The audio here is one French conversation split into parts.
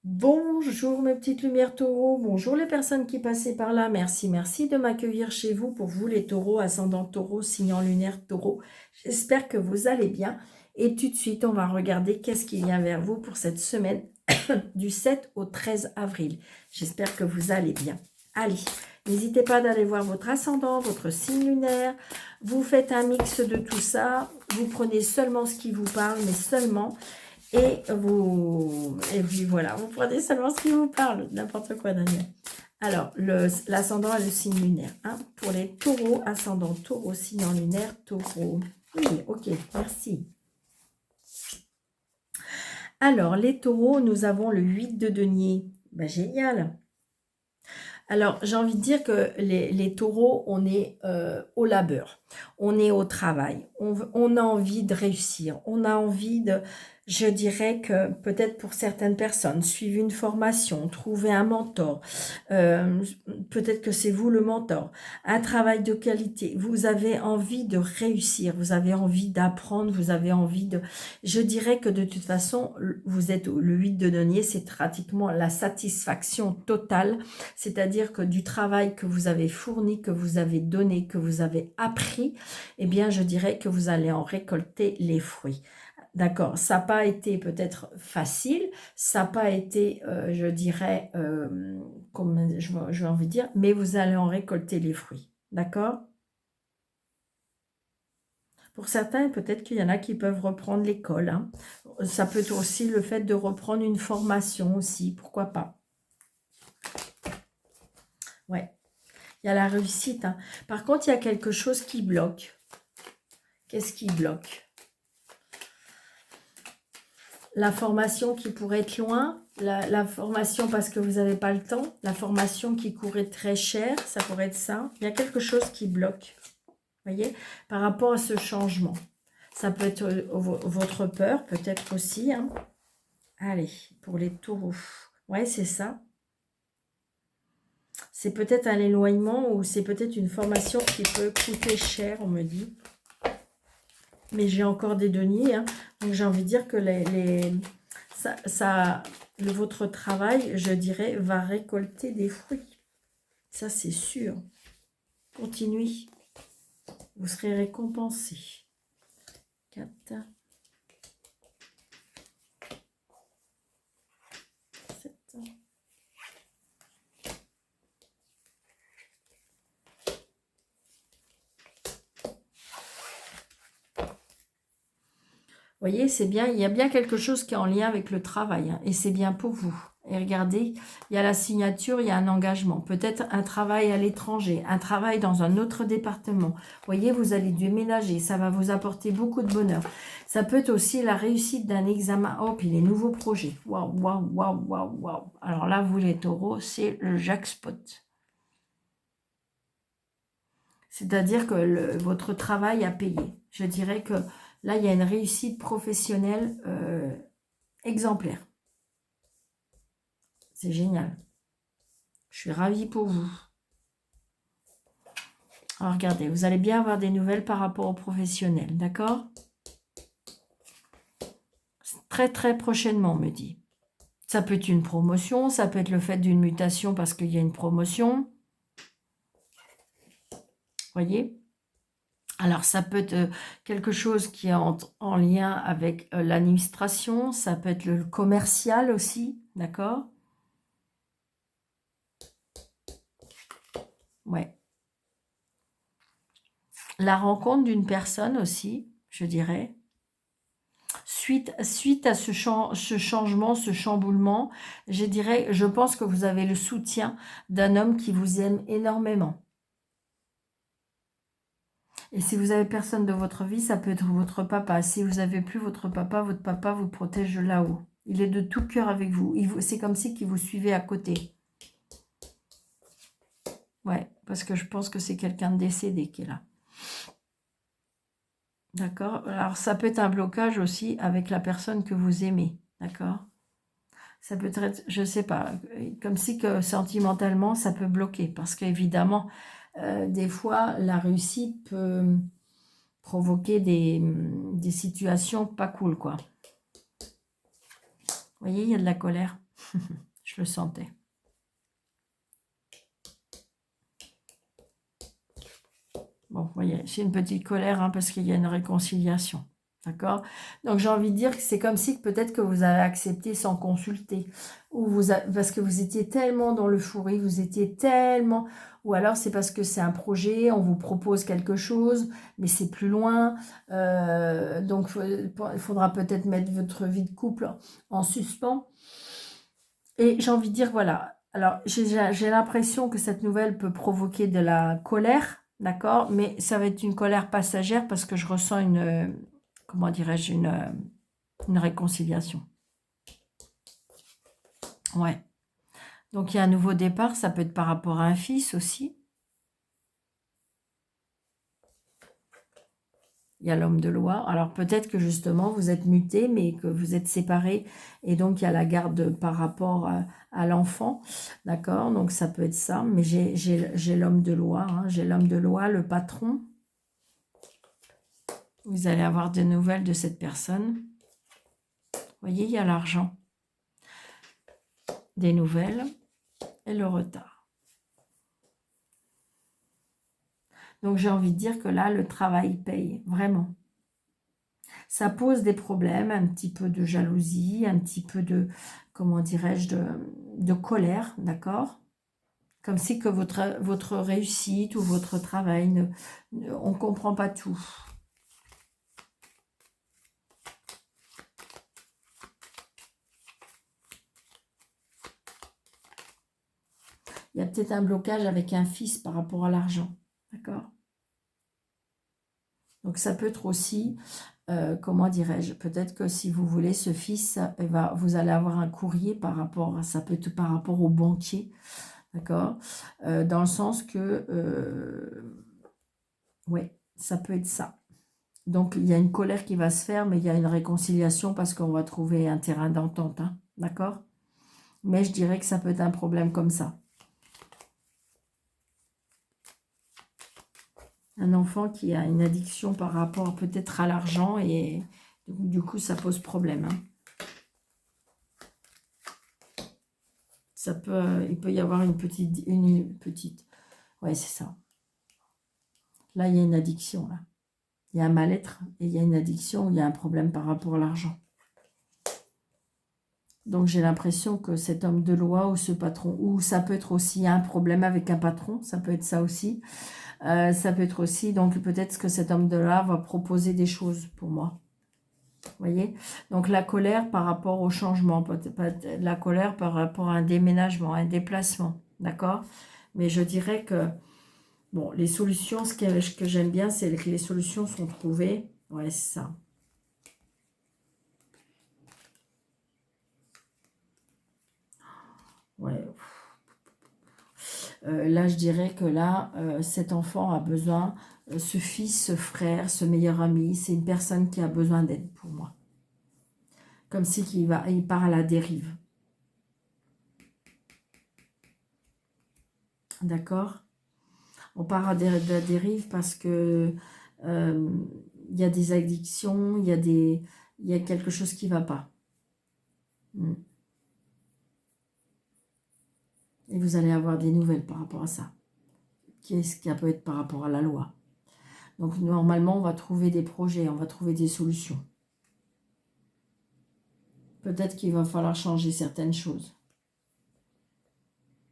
Bonjour mes petites lumières taureaux, bonjour les personnes qui passaient par là, merci de m'accueillir chez vous pour vous les taureaux, ascendant taureau, signe lunaire taureau. J'espère que vous allez bien et tout de suite on va regarder qu'est-ce qui vient vers vous pour cette semaine du 7 au 13 avril. J'espère que vous allez bien. Allez, n'hésitez pas d'aller voir votre ascendant, votre signe lunaire, vous faites un mix de tout ça, vous prenez seulement ce qui vous parle, mais seulement... Et puis voilà, vous prenez seulement ce qui vous parle, n'importe quoi Daniel. Alors, l'ascendant et le signe lunaire. Hein, pour les taureaux, ascendant taureau, signe lunaire, taureau. Oui, ok, merci. Alors, les taureaux, nous avons le 8 de denier. Ben, génial. Alors, j'ai envie de dire que les taureaux, on est au labeur, on est au travail, on a envie de réussir, on a envie de, je dirais que peut-être pour certaines personnes, suivre une formation, trouver un mentor, peut-être que c'est vous le mentor, un travail de qualité, vous avez envie de réussir, vous avez envie d'apprendre, vous avez envie de... Je dirais que de toute façon, vous êtes le 8 de denier, c'est pratiquement la satisfaction totale, c'est-à-dire que du travail que vous avez fourni, que vous avez donné, que vous avez appris, eh bien, je dirais que vous allez en récolter les fruits. D'accord, ça n'a pas été peut-être facile, ça n'a pas été, je dirais, comme j'ai envie de dire, mais vous allez en récolter les fruits. D'accord? Pour certains, peut-être qu'il y en a qui peuvent reprendre l'école. Hein. Ça peut être aussi le fait de reprendre une formation aussi, pourquoi pas. Ouais. Il y a la réussite. Hein. Par contre, il y a quelque chose qui bloque. Qu'est-ce qui bloque? La formation qui pourrait être loin, la formation parce que vous n'avez pas le temps, la formation qui coûterait très cher, ça pourrait être ça. Il y a quelque chose qui bloque, voyez, par rapport à ce changement. Ça peut être votre peur, peut-être aussi. Hein. Allez, pour les taureaux. Ouais, c'est ça. C'est peut-être un éloignement ou c'est peut-être une formation qui peut coûter cher, on me dit. Mais j'ai encore des deniers, hein. Donc j'ai envie de dire que votre travail, je dirais, va récolter des fruits. Ça, c'est sûr. Continuez. Vous serez récompensé. 4, 7. Vous voyez, c'est bien, il y a bien quelque chose qui est en lien avec le travail, hein, et c'est bien pour vous. Et regardez, il y a la signature, il y a un engagement, peut-être un travail à l'étranger, un travail dans un autre département. Vous voyez, vous allez déménager, ça va vous apporter beaucoup de bonheur. Ça peut être aussi la réussite d'un examen. Oh, puis les nouveaux projets. Waouh, waouh, waouh, waouh, waouh. Alors là, vous les taureaux, c'est le jackpot. C'est-à-dire que votre travail a payé. Je dirais que là, il y a une réussite professionnelle exemplaire. C'est génial. Je suis ravie pour vous. Alors, regardez, vous allez bien avoir des nouvelles par rapport aux professionnels, d'accord? Très, très prochainement, on me dit. Ça peut être une promotion, ça peut être le fait d'une mutation parce qu'il y a une promotion. Voyez? Alors, ça peut être quelque chose qui est en lien avec l'administration, ça peut être le commercial aussi, d'accord? Ouais. La rencontre d'une personne aussi, je dirais. Suite à ce changement, ce chamboulement, je pense que vous avez le soutien d'un homme qui vous aime énormément. Et si vous avez personne de votre vie, ça peut être votre papa. Si vous n'avez plus votre papa vous protège de là-haut. Il est de tout cœur avec vous. C'est comme si qu'il vous suivait à côté. Ouais, parce que je pense que c'est quelqu'un de décédé qui est là. D'accord? Alors, ça peut être un blocage aussi avec la personne que vous aimez. D'accord? Ça peut être, je ne sais pas, comme si que sentimentalement, ça peut bloquer. Parce qu'évidemment, des fois, la réussite peut provoquer des situations pas cool, quoi. Vous voyez, il y a de la colère. Je le sentais. Bon, vous voyez, c'est une petite colère hein, parce qu'il y a une réconciliation. D'accord? Donc, j'ai envie de dire que c'est comme si peut-être que vous avez accepté sans consulter. Ou parce que vous étiez tellement dans l'euphorie, vous étiez tellement... Ou alors, c'est parce que c'est un projet, on vous propose quelque chose, mais c'est plus loin. Donc, il faudra peut-être mettre votre vie de couple en suspens. Et j'ai envie de dire, voilà. Alors, j'ai l'impression que cette nouvelle peut provoquer de la colère. D'accord, mais ça va être une colère passagère parce que je ressens comment dirais-je, une réconciliation. Ouais. Donc, il y a un nouveau départ, ça peut être par rapport à un fils aussi. Il y a l'homme de loi. Alors, peut-être que justement, vous êtes mutés, mais que vous êtes séparés. Et donc, il y a la garde par rapport à l'enfant. D'accord, donc ça peut être ça. Mais j'ai l'homme de loi. Hein. J'ai l'homme de loi, le patron. Vous allez avoir des nouvelles de cette personne. Vous voyez, il y a l'argent. Des nouvelles et le retard. Donc, j'ai envie de dire que là, le travail paye, vraiment. Ça pose des problèmes, un petit peu de jalousie, un petit peu de, comment dirais-je, de colère, d'accord? Comme si que votre réussite ou votre travail, on ne comprend pas tout. Il y a peut-être un blocage avec un fils par rapport à l'argent, d'accord? Donc, ça peut être aussi, comment dirais-je, peut-être que si vous voulez, ce fils, vous allez avoir un courrier par rapport, ça peut être par rapport au banquier, d'accord? Dans le sens que, ouais, ça peut être ça. Donc, il y a une colère qui va se faire, mais il y a une réconciliation parce qu'on va trouver un terrain d'entente, hein, d'accord? Mais je dirais que ça peut être un problème comme ça. Un enfant qui a une addiction par rapport peut-être à l'argent et du coup, ça pose problème. Hein. Il peut y avoir une petite, ouais, c'est ça. Là, il y a une addiction, là. Il y a un mal-être et il y a une addiction, il y a un problème par rapport à l'argent. Donc, j'ai l'impression que cet homme de loi ou ce patron, ou ça peut être aussi un problème avec un patron, ça peut être ça aussi. Ça peut être aussi, donc peut-être que cet homme de loi va proposer des choses pour moi. Vous voyez? Donc, la colère par rapport au changement, la colère par rapport à un déménagement, un déplacement, d'accord? Mais je dirais que, bon, les solutions, ce que j'aime bien, c'est que les solutions sont trouvées. Ouais, c'est ça. Ouais. Là, je dirais que là, cet enfant a besoin, ce fils, ce frère, ce meilleur ami, c'est une personne qui a besoin d'aide pour moi. Comme si il part à la dérive. D'accord? On part à la dérive parce que il y a des addictions, il y a quelque chose qui ne va pas. Et vous allez avoir des nouvelles par rapport à ça. Qu'est-ce qui peut être par rapport à la loi? Donc, normalement, on va trouver des projets, on va trouver des solutions. Peut-être qu'il va falloir changer certaines choses.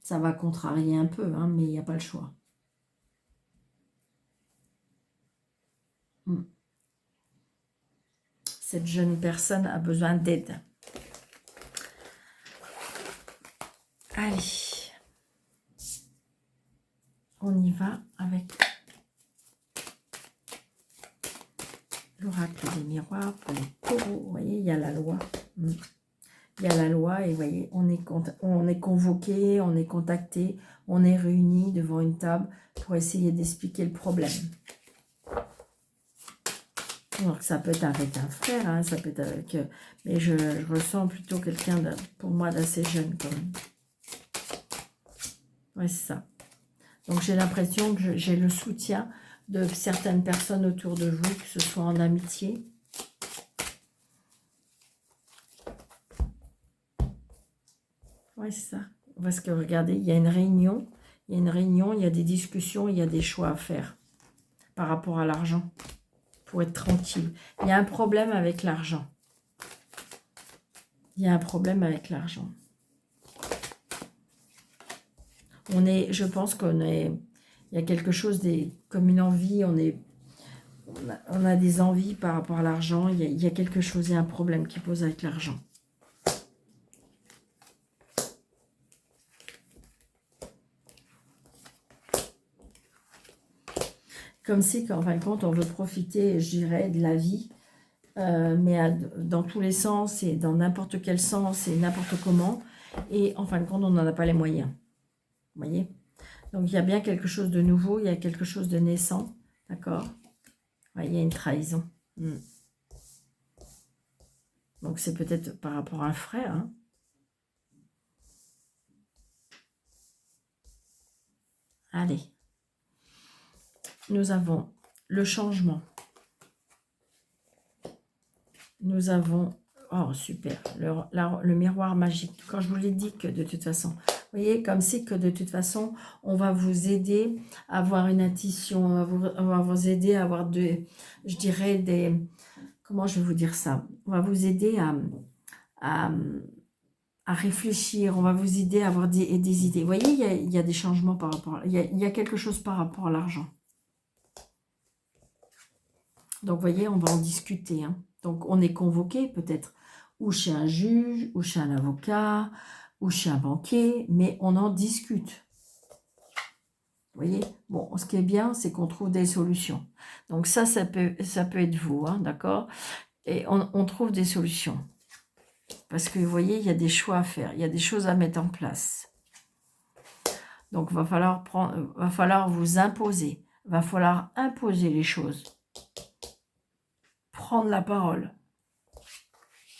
Ça va contrarier un peu, hein, mais il n'y a pas le choix. Cette jeune personne a besoin d'aide. Allez. On y va avec l'oracle des miroirs pour les taureaux. Vous voyez, il y a la loi. Il y a la loi et vous voyez, on est convoqué, on est contacté, on est réunis devant une table pour essayer d'expliquer le problème. Alors, ça peut être avec un frère, hein, ça peut être avec... mais je ressens plutôt quelqu'un, pour moi, d'assez jeune quand même. Ouais, c'est ça. Donc, j'ai l'impression que j'ai le soutien de certaines personnes autour de vous, que ce soit en amitié. Ouais, c'est ça. Parce que regardez, il y a une réunion, il y a des discussions, il y a des choix à faire par rapport à l'argent pour être tranquille. Il y a un problème avec l'argent. Il y a un problème avec l'argent. Je pense il y a quelque chose comme une envie, on a des envies par rapport à l'argent, il y a quelque chose, il y a un problème qui pose avec l'argent. Comme si, qu'en fin de compte, on veut profiter, je dirais, de la vie, mais dans tous les sens et dans n'importe quel sens et n'importe comment. Et en fin de compte, on n'en a pas les moyens. Vous voyez? Donc, il y a bien quelque chose de nouveau, il y a quelque chose de naissant. D'accord? Ouais, il y a une trahison. Donc, c'est peut-être par rapport à un frère. Hein. Allez. Nous avons le changement. Nous avons, oh super, le miroir magique. Quand je vous l'ai dit que de toute façon, vous voyez, comme c'est que de toute façon, on va vous aider à avoir une intuition, on va vous aider à avoir je dirais comment je vais vous dire ça? On va vous aider à réfléchir, on va vous aider à avoir des idées. Vous voyez, il y a des changements par rapport, il y a quelque chose par rapport à l'argent. Donc, vous voyez, on va en discuter. Hein. Donc, on est convoqué peut-être ou chez un juge, ou chez un avocat, ou chez un banquier, mais on en discute. Vous voyez? Bon, ce qui est bien, c'est qu'on trouve des solutions. Donc, ça peut être vous, hein, d'accord? Et on trouve des solutions. Parce que, vous voyez, il y a des choix à faire, il y a des choses à mettre en place. Donc, va falloir vous imposer. Va falloir imposer les choses. Prendre la parole.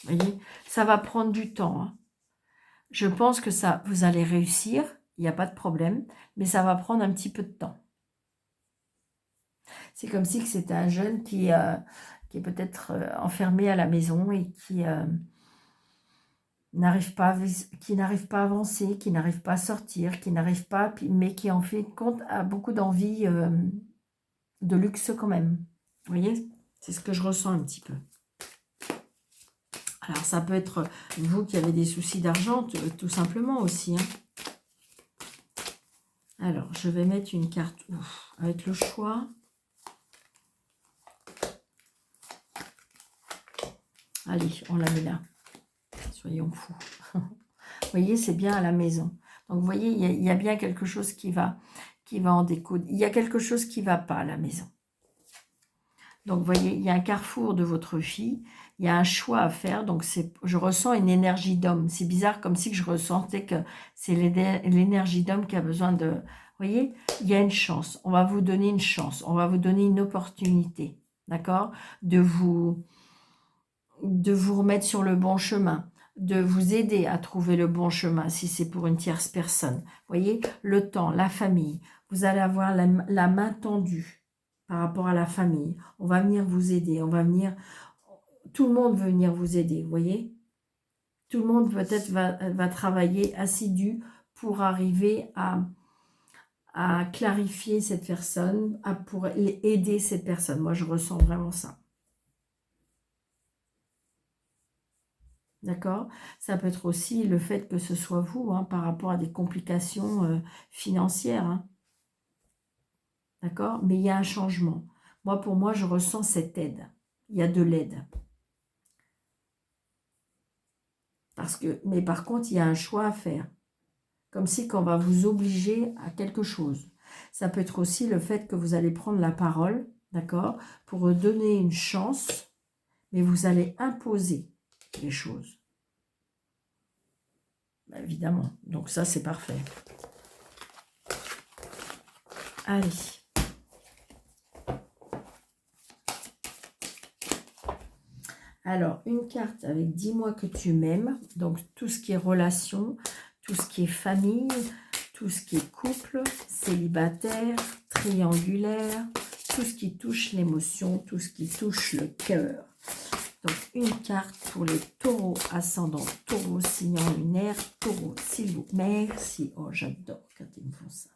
Vous voyez, ça va prendre du temps. Hein. Je pense que vous allez réussir, il n'y a pas de problème, mais ça va prendre un petit peu de temps. C'est comme si c'était un jeune qui est peut-être enfermé à la maison et qui n'arrive pas à avancer, qui n'arrive pas à sortir, mais qui en fait compte a beaucoup d'envie de luxe quand même. Vous voyez, c'est ce que je ressens un petit peu. Alors, ça peut être vous qui avez des soucis d'argent, tout simplement aussi. Hein. Alors, je vais mettre une carte avec le choix. Allez, on la met là. Soyons fous. Vous voyez, c'est bien à la maison. Donc, vous voyez, il y a bien quelque chose qui va en découdre. Il y a quelque chose qui ne va pas à la maison. Donc, vous voyez, il y a un carrefour de votre fille. Il y a un choix à faire. Donc, je ressens une énergie d'homme. C'est bizarre, comme si je ressentais que c'est l'énergie d'homme qui a besoin de... Vous voyez, il y a une chance. On va vous donner une chance. On va vous donner une opportunité. D'accord? De vous remettre sur le bon chemin. De vous aider à trouver le bon chemin si c'est pour une tierce personne. Vous voyez, le temps, la famille. Vous allez avoir la main tendue par rapport à la famille. On va venir vous aider, tout le monde veut venir vous aider, vous voyez? Tout le monde peut-être va travailler assidu pour arriver à clarifier cette personne, pour aider cette personne. Moi, je ressens vraiment ça. D'accord? Ça peut être aussi le fait que ce soit vous, hein, par rapport à des complications financières. Hein. D'accord? Mais il y a un changement. Moi, pour moi, je ressens cette aide. Il y a de l'aide. Mais par contre, il y a un choix à faire. Comme si qu'on va vous obliger à quelque chose. Ça peut être aussi le fait que vous allez prendre la parole, d'accord, pour donner une chance, mais vous allez imposer les choses. Bah, évidemment. Donc ça, c'est parfait. Allez. Alors, une carte avec « Dis-moi que tu m'aimes ». Donc, tout ce qui est relation, tout ce qui est famille, tout ce qui est couple, célibataire, triangulaire, tout ce qui touche l'émotion, tout ce qui touche le cœur. Donc, une carte pour les taureaux ascendants, taureaux signant lunaire, taureaux taureaux, s'il vous plaît. Merci. Oh, j'adore quand ils me font ça.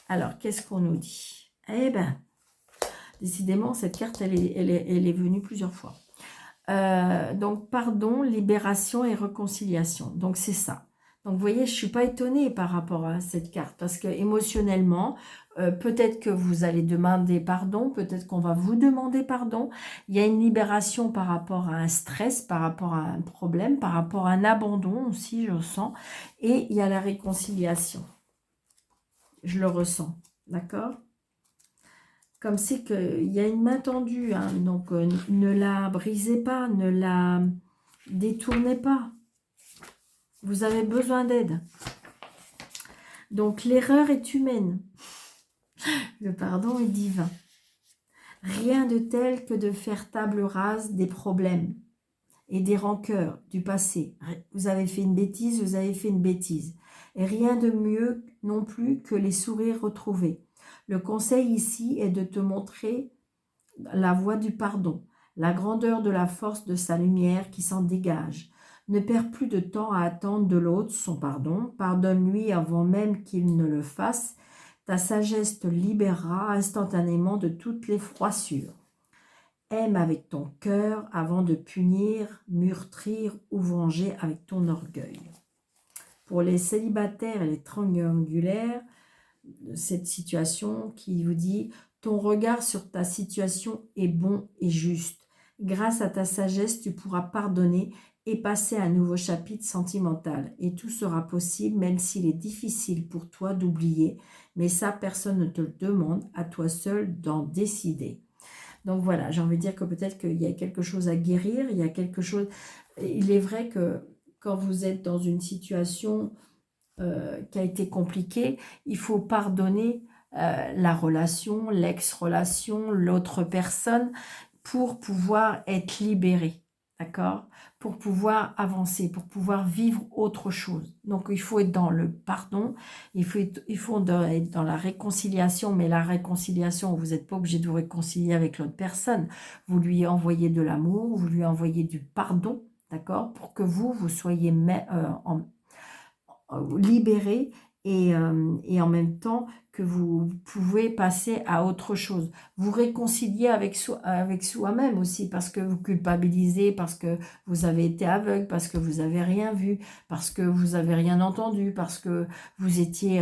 Alors, qu'est-ce qu'on nous dit? Eh bien, décidément, cette carte, elle est venue plusieurs fois. Donc, pardon, libération et réconciliation. Donc, c'est ça. Donc, vous voyez, je ne suis pas étonnée par rapport à cette carte parce que émotionnellement, peut-être que vous allez demander pardon, peut-être qu'on va vous demander pardon. Il y a une libération par rapport à un stress, par rapport à un problème, par rapport à un abandon aussi, je sens. Et il y a la réconciliation. Je le ressens. D'accord? Comme c'est qu'il y a une main tendue, hein, donc ne la brisez pas, ne la détournez pas. Vous avez besoin d'aide. Donc l'erreur est humaine. Le pardon est divin. Rien de tel que de faire table rase des problèmes et des rancœurs du passé. Vous avez fait une bêtise, vous avez fait une bêtise. Et rien de mieux non plus que les sourires retrouvés. Le conseil ici est de te montrer la voie du pardon, la grandeur de la force de sa lumière qui s'en dégage. Ne perds plus de temps à attendre de l'autre son pardon. Pardonne-lui avant même qu'il ne le fasse. Ta sagesse te libérera instantanément de toutes les froissures. Aime avec ton cœur avant de punir, meurtrir ou venger avec ton orgueil. Pour les célibataires et les triangulaires, cette situation qui vous dit « Ton regard sur ta situation est bon et juste. Grâce à ta sagesse, tu pourras pardonner et passer à un nouveau chapitre sentimental. Et tout sera possible, même s'il est difficile pour toi d'oublier. Mais ça, personne ne te le demande, à toi seul d'en décider. » Donc voilà, j'ai envie de dire que peut-être qu'il y a quelque chose à guérir, il y a quelque chose... Il est vrai que quand vous êtes dans une situation qui a été compliquée, il faut pardonner la relation, l'ex-relation, l'autre personne pour pouvoir être libéré, d'accord? Pour pouvoir avancer, pour pouvoir vivre autre chose. Donc, il faut être dans le pardon, il faut être dans la réconciliation, mais la réconciliation, vous n'êtes pas obligé de vous réconcilier avec l'autre personne. Vous lui envoyez de l'amour, vous lui envoyez du pardon, d'accord? Pour que vous soyez libéré et en même temps que vous pouvez passer à autre chose. Vous réconcilier avec soi-même aussi parce que vous culpabilisez, parce que vous avez été aveugle, parce que vous n'avez rien vu, parce que vous n'avez rien entendu, parce que vous étiez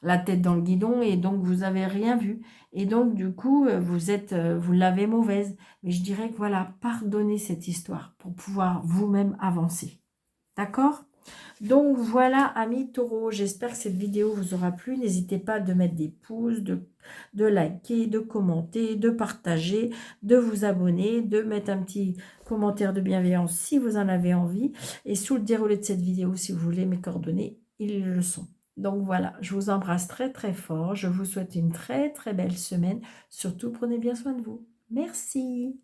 la tête dans le guidon et donc vous n'avez rien vu. Et donc du coup, vous l'avez mauvaise. Mais je dirais que voilà, pardonnez cette histoire pour pouvoir vous-même avancer. D'accord ? Donc voilà, amis taureaux, j'espère que cette vidéo vous aura plu. N'hésitez pas de mettre des pouces, de liker, de commenter, de partager, de vous abonner, de mettre un petit commentaire de bienveillance si vous en avez envie. Et sous le déroulé de cette vidéo, si vous voulez mes coordonnées, ils le sont. Donc voilà, je vous embrasse très très fort. Je vous souhaite une très très belle semaine. Surtout, prenez bien soin de vous. Merci.